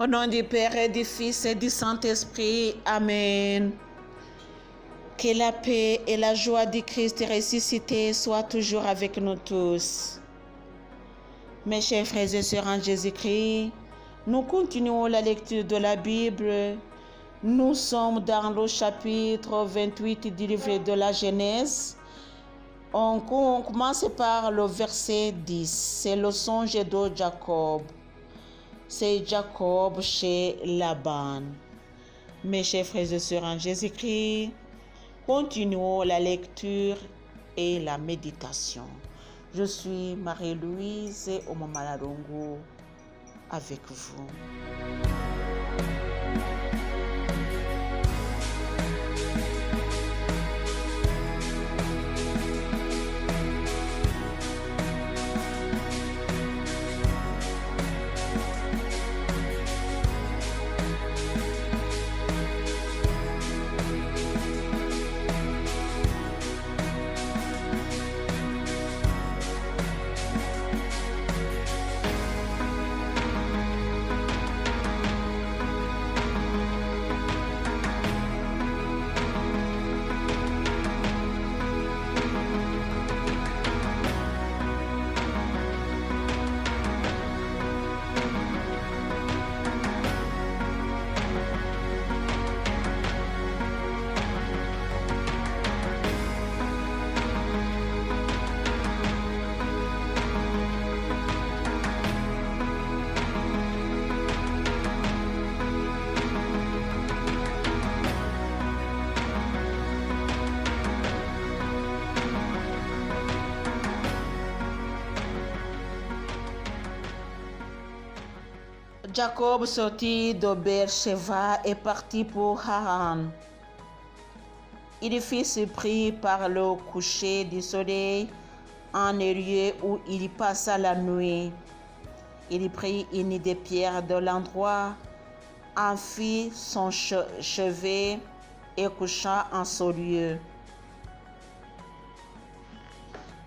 Au nom du Père et du Fils et du Saint-Esprit. Amen. Que la paix et la joie du Christ ressuscité soient toujours avec nous tous. Mes chers frères et sœurs en Jésus-Christ, nous continuons la lecture de la Bible. Nous sommes dans le chapitre 28 du livre de la Genèse. On commence par le verset 10. C'est le songe de Jacob. C'est Jacob chez Laban. Mes chers frères et sœurs en Jésus-Christ, continuons la lecture et la méditation. Je suis Marie-Louise Omamaladongo avec vous. Jacob sortit de Beersheba et partit pour Haran. Il fut surpris par le coucher du soleil en un lieu où il passa la nuit. Il prit une des pierres de l'endroit, en fit son chevet et coucha en ce lieu.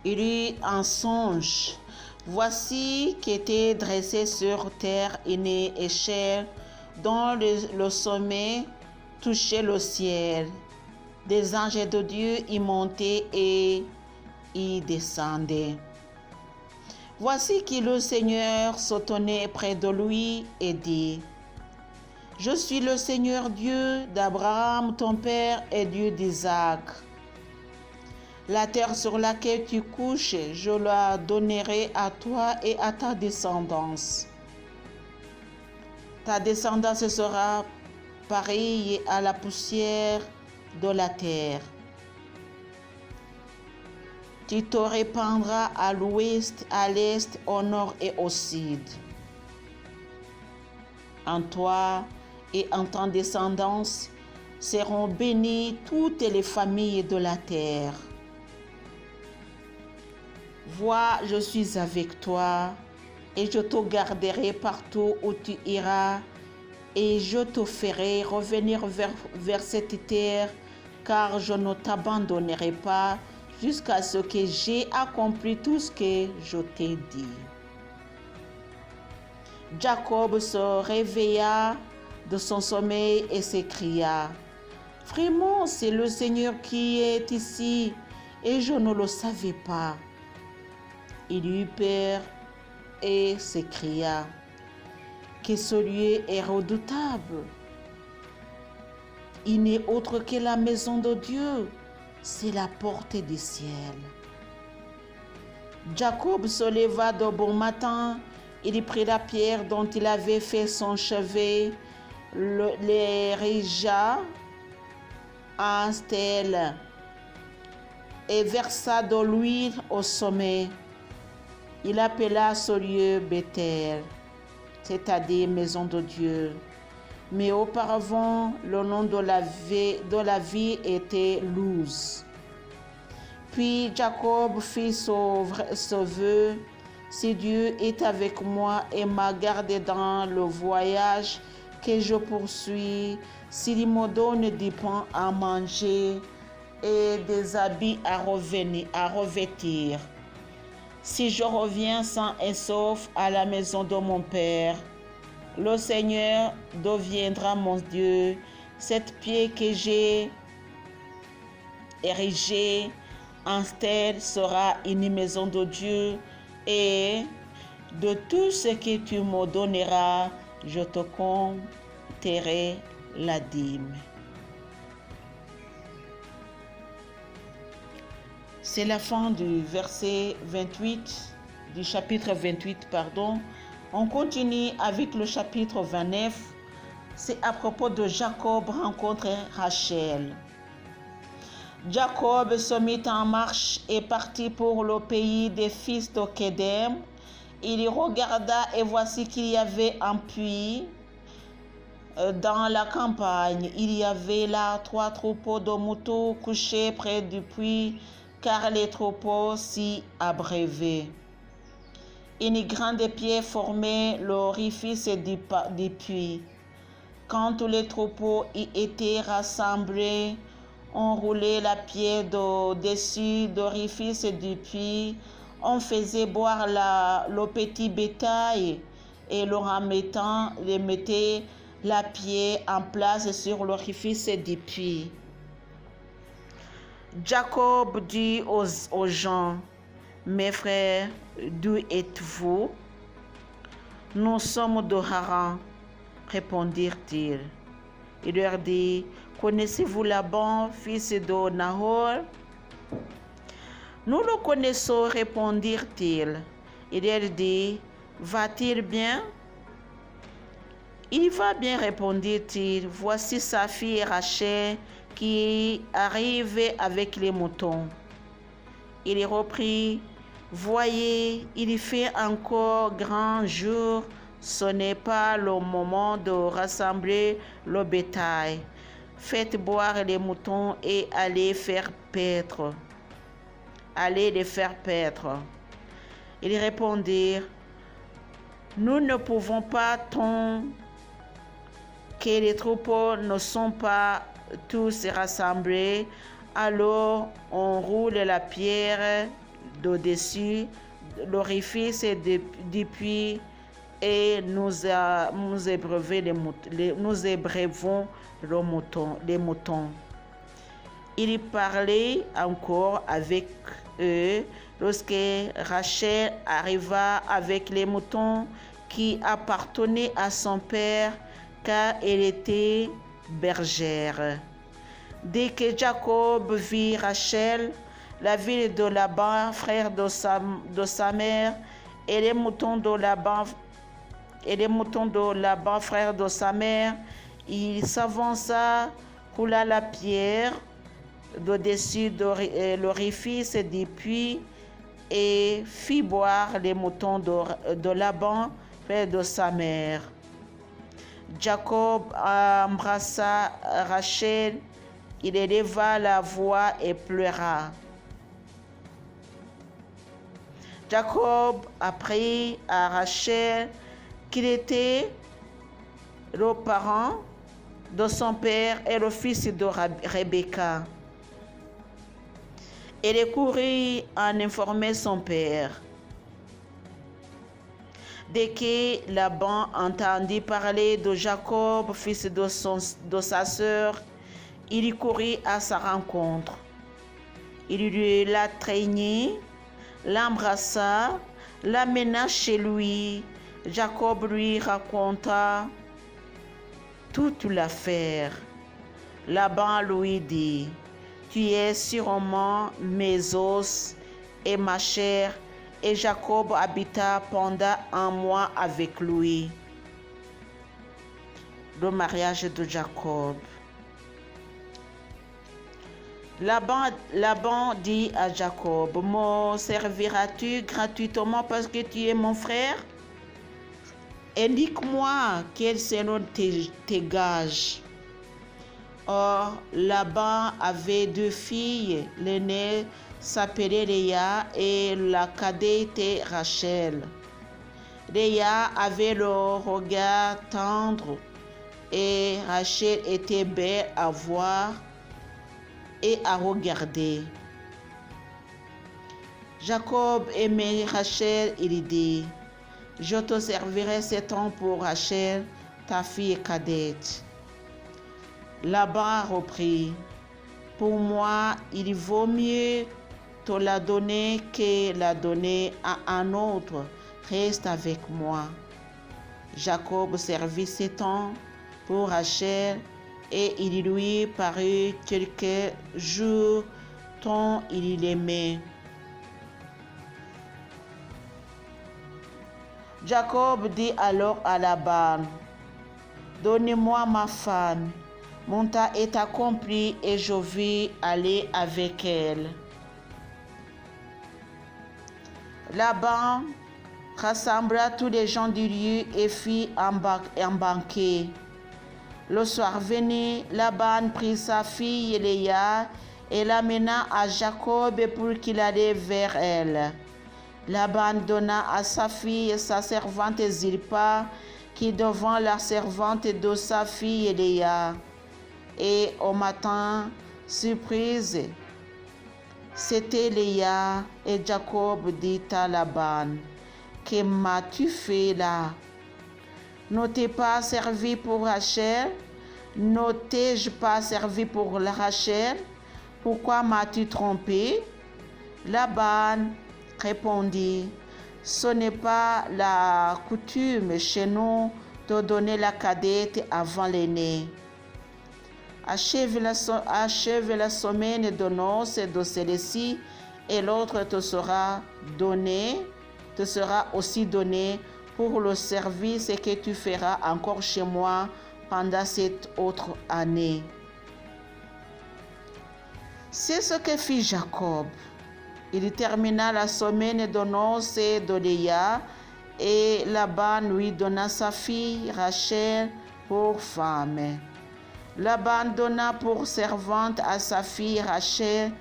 Il eut un songe. Voici qu'était dressée sur terre une échelle dont le sommet touchait le ciel. Des anges de Dieu y montaient et y descendaient. Voici que le Seigneur se tenait près de lui et dit: Je suis le Seigneur Dieu d'Abraham, ton père, et Dieu d'Isaac. La terre sur laquelle tu couches, je la donnerai à toi et à ta descendance. Ta descendance sera pareille à la poussière de la terre. Tu te répandras à l'ouest, à l'est, au nord et au sud. En toi et en ta descendance seront bénies toutes les familles de la terre. Vois, je suis avec toi, et je te garderai partout où tu iras, et je te ferai revenir vers cette terre, car je ne t'abandonnerai pas jusqu'à ce que j'ai accompli tout ce que je t'ai dit. Jacob se réveilla de son sommeil et s'écria: Vraiment, c'est le Seigneur qui est ici, et je ne le savais pas. Il eut peur et s'écria: Que ce lieu est redoutable. Il n'est autre que la maison de Dieu, c'est la porte du ciel. Jacob se leva de bon matin, il prit la pierre dont il avait fait son chevet, l'érigea en stèle et versa de l'huile au sommet. Il appela ce lieu Bethel, c'est-à-dire maison de Dieu. Mais auparavant, le nom de la ville était Luz. Puis Jacob fit ce vœu: Si Dieu est avec moi et m'a gardé dans le voyage que je poursuis, s'il me donne du pain à manger et des habits à revêtir, si je reviens sain et sauf à la maison de mon père, Le Seigneur deviendra mon Dieu. Cette pierre que j'ai érigée en stèle sera une maison de Dieu, et de tout ce que tu me donneras, je te compterai la dîme. C'est la fin du verset 28, du chapitre 28, pardon. On continue avec le chapitre 29. C'est à propos de Jacob rencontre Rachel. Jacob se mit en marche et partit pour le pays des fils de Kédem. Il y regarda et voici qu'il y avait un puits dans la campagne. Il y avait là 3 troupeaux de moutons couchés près du puits, car les troupeaux s'y abreuvaient. Une grande pierre formait l'orifice du puits. Quand tous les troupeaux y étaient rassemblés, on roulait la pierre au-dessus de l'orifice du puits. On faisait boire le petit bétail et le remettant, mettait la pierre en place sur l'orifice du puits. Jacob dit aux gens, « Mes frères, d'où êtes-vous? » « Nous sommes de Haran, répondirent-ils. Il leur dit, « Connaissez-vous Laban, fils de Nahor? » « Nous le connaissons, répondirent-ils. Il leur dit, « Va-t-il bien? » « Il va bien, répondit-il. Voici sa fille Rachel qui arrive avec les moutons. » Il reprit, « Voyez, il fait encore grand jour. Ce n'est pas le moment de rassembler le bétail. Faites boire les moutons et allez les faire paître. » Ils répondirent, « Nous ne pouvons pas tant que les troupeaux ne sont pas tous rassemblés. » Alors on roule la pierre d'au-dessus l'orifice du puits et nous ébreuvons les moutons. Il parlait encore avec eux lorsque Rachel arriva avec les moutons qui appartenaient à son père, car elle était bergère. Dès que Jacob vit Rachel, la ville de Laban, frère de sa mère, et les moutons de Laban, frère de sa mère, il s'avança, roula la pierre d'au-dessus de l'orifice du puits et fit boire les moutons de Laban, frère de sa mère. Jacob embrassa Rachel, il éleva la voix et pleura. Jacob apprit à Rachel qu'il était le parent de son père et le fils de Rebecca. Il courut en informer son père. Dès que Laban entendit parler de Jacob, fils de sa sœur, il courut à sa rencontre. Il lui l'attraignit, l'embrassa, l'amena chez lui. Jacob lui raconta toute l'affaire. Laban lui dit, « Tu es sûrement mes os et ma chair. » Et Jacob habita pendant un mois avec lui. Le mariage de Jacob. Laban dit à Jacob, « Me serviras-tu gratuitement parce que tu es mon frère? Indique-moi quels seront tes gages. » Or, Laban avait 2 filles. L'aînée s'appelait Léa et la cadette était Rachel. Léa avait le regard tendre et Rachel était belle à voir et à regarder. Jacob aimait Rachel, il dit, « Je te servirai 7 ans pour Rachel, ta fille cadette. Laban reprit, pour moi, il vaut mieux te la donner que la donner à un autre. Reste avec moi. Jacob servit 7 ans pour Rachel et il lui parut quelques jours tant il l'aimait. Jacob dit alors à Laban, donnez-moi ma femme. Mon temps est accompli et je vais aller avec elle. Laban rassembla tous les gens du lieu et fit un banquet. Le soir venu, Laban prit sa fille Léa et l'amena à Jacob pour qu'il allait vers elle. Laban donna à sa fille sa servante Zilpa, qui devint la servante de sa fille Léa. Et au matin, surprise, c'était Léa, et Jacob dit à Laban, que m'as-tu fait là? Ne t'ai pas servi pour Rachel? Ne t'ai-je pas servi pour la Rachel? Pourquoi m'as-tu trompé? Laban répondit, ce n'est pas la coutume chez nous de donner la cadette avant l'aînée. Achève la semaine de noces de celle-ci et l'autre te sera aussi donné pour le service que tu feras encore chez moi pendant cette autre année. C'est ce que fit Jacob. Il termina la semaine de noces de Léa et Laban lui donna sa fille Rachel pour femme. Laban donna pour servante à sa fille Rachel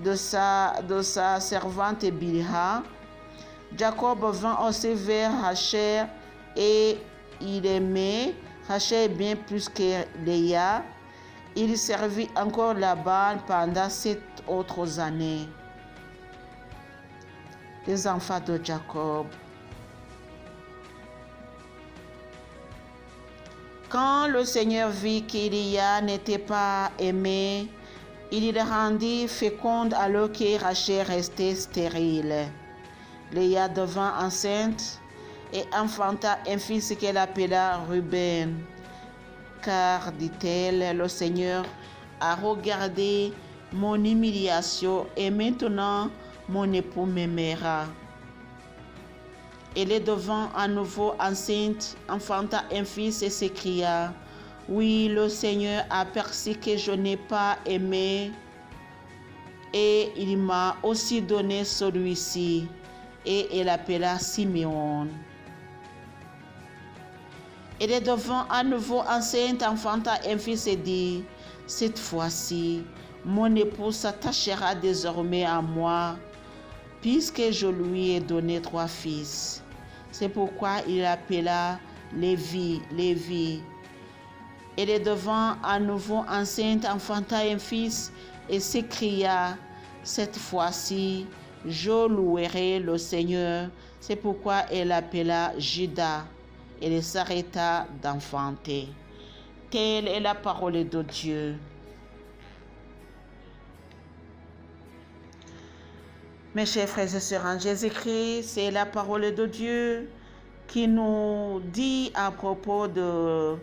de sa servante Bilha. Jacob vint aussi vers Rachel et il aimait Rachel bien plus que Léa. Il servit encore Laban pendant 7 autres années. Les enfants de Jacob. Quand le Seigneur vit qu'Léa n'était pas aimée, il la rendit féconde alors que Rachel restait stérile. Léa devint enceinte et enfanta un fils qu'elle appela Ruben. Car, dit-elle, le Seigneur a regardé mon humiliation et maintenant mon époux m'aimera. Elle devint à nouveau enceinte, enfanta un fils et s'écria, oui, le Seigneur a perçu que je n'ai pas aimé et il m'a aussi donné celui-ci. Et elle appela Simeon. Elle devint à nouveau enceinte, enfanta un fils et dit, cette fois-ci, mon époux s'attachera désormais à moi, puisque je lui ai donné 3 fils. C'est pourquoi il appela Lévi. Elle devint à nouveau enceinte, enfanta un fils et s'écria, cette fois-ci, je louerai le Seigneur. C'est pourquoi elle appela Juda. Elle s'arrêta d'enfanter. Telle est la parole de Dieu. Mes chers frères et sœurs en Jésus-Christ, c'est la parole de Dieu qui nous dit à propos de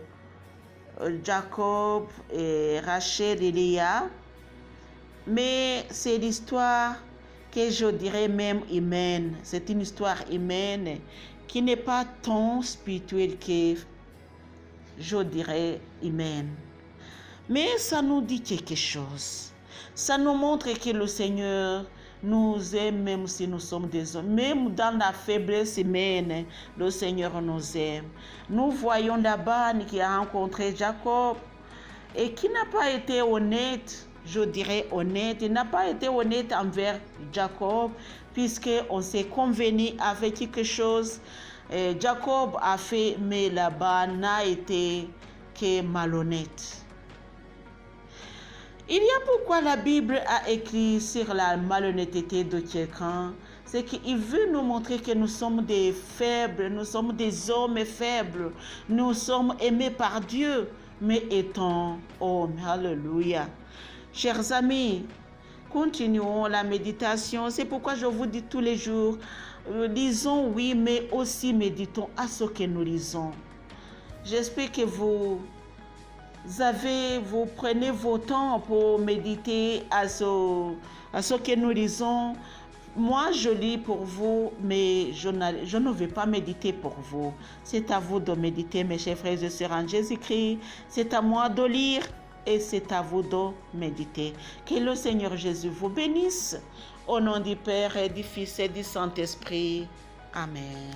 Jacob et Rachel et Léa. Mais c'est l'histoire que je dirais même humaine. C'est une histoire humaine qui n'est pas tant spirituelle que je dirais humaine. Mais ça nous dit quelque chose. Ça nous montre que le Seigneur nous aime même si nous sommes des hommes. Même dans la faiblesse humaine, le Seigneur nous aime. Nous voyons Laban qui a rencontré Jacob et qui n'a pas été honnête. Je dirais honnête, il n'a pas été honnête envers Jacob, puisqu'on s'est convenu avec quelque chose. Jacob a fait, mais Laban n'a été que malhonnête. Il y a pourquoi la Bible a écrit sur la malhonnêteté de quelqu'un. C'est qu'il veut nous montrer que nous sommes des faibles, nous sommes des hommes faibles. Nous sommes aimés par Dieu, mais étant hommes. Alléluia. Chers amis, continuons la méditation. C'est pourquoi je vous dis tous les jours, lisons, oui, mais aussi méditons à ce que nous lisons. J'espère que vous prenez vos temps pour méditer à ce que nous lisons. Moi, je lis pour vous, mais je ne vais pas méditer pour vous. C'est à vous de méditer, mes chers frères et sœurs en Jésus-Christ. C'est à moi de lire et c'est à vous de méditer. Que le Seigneur Jésus vous bénisse. Au nom du Père et du Fils et du Saint-Esprit. Amen.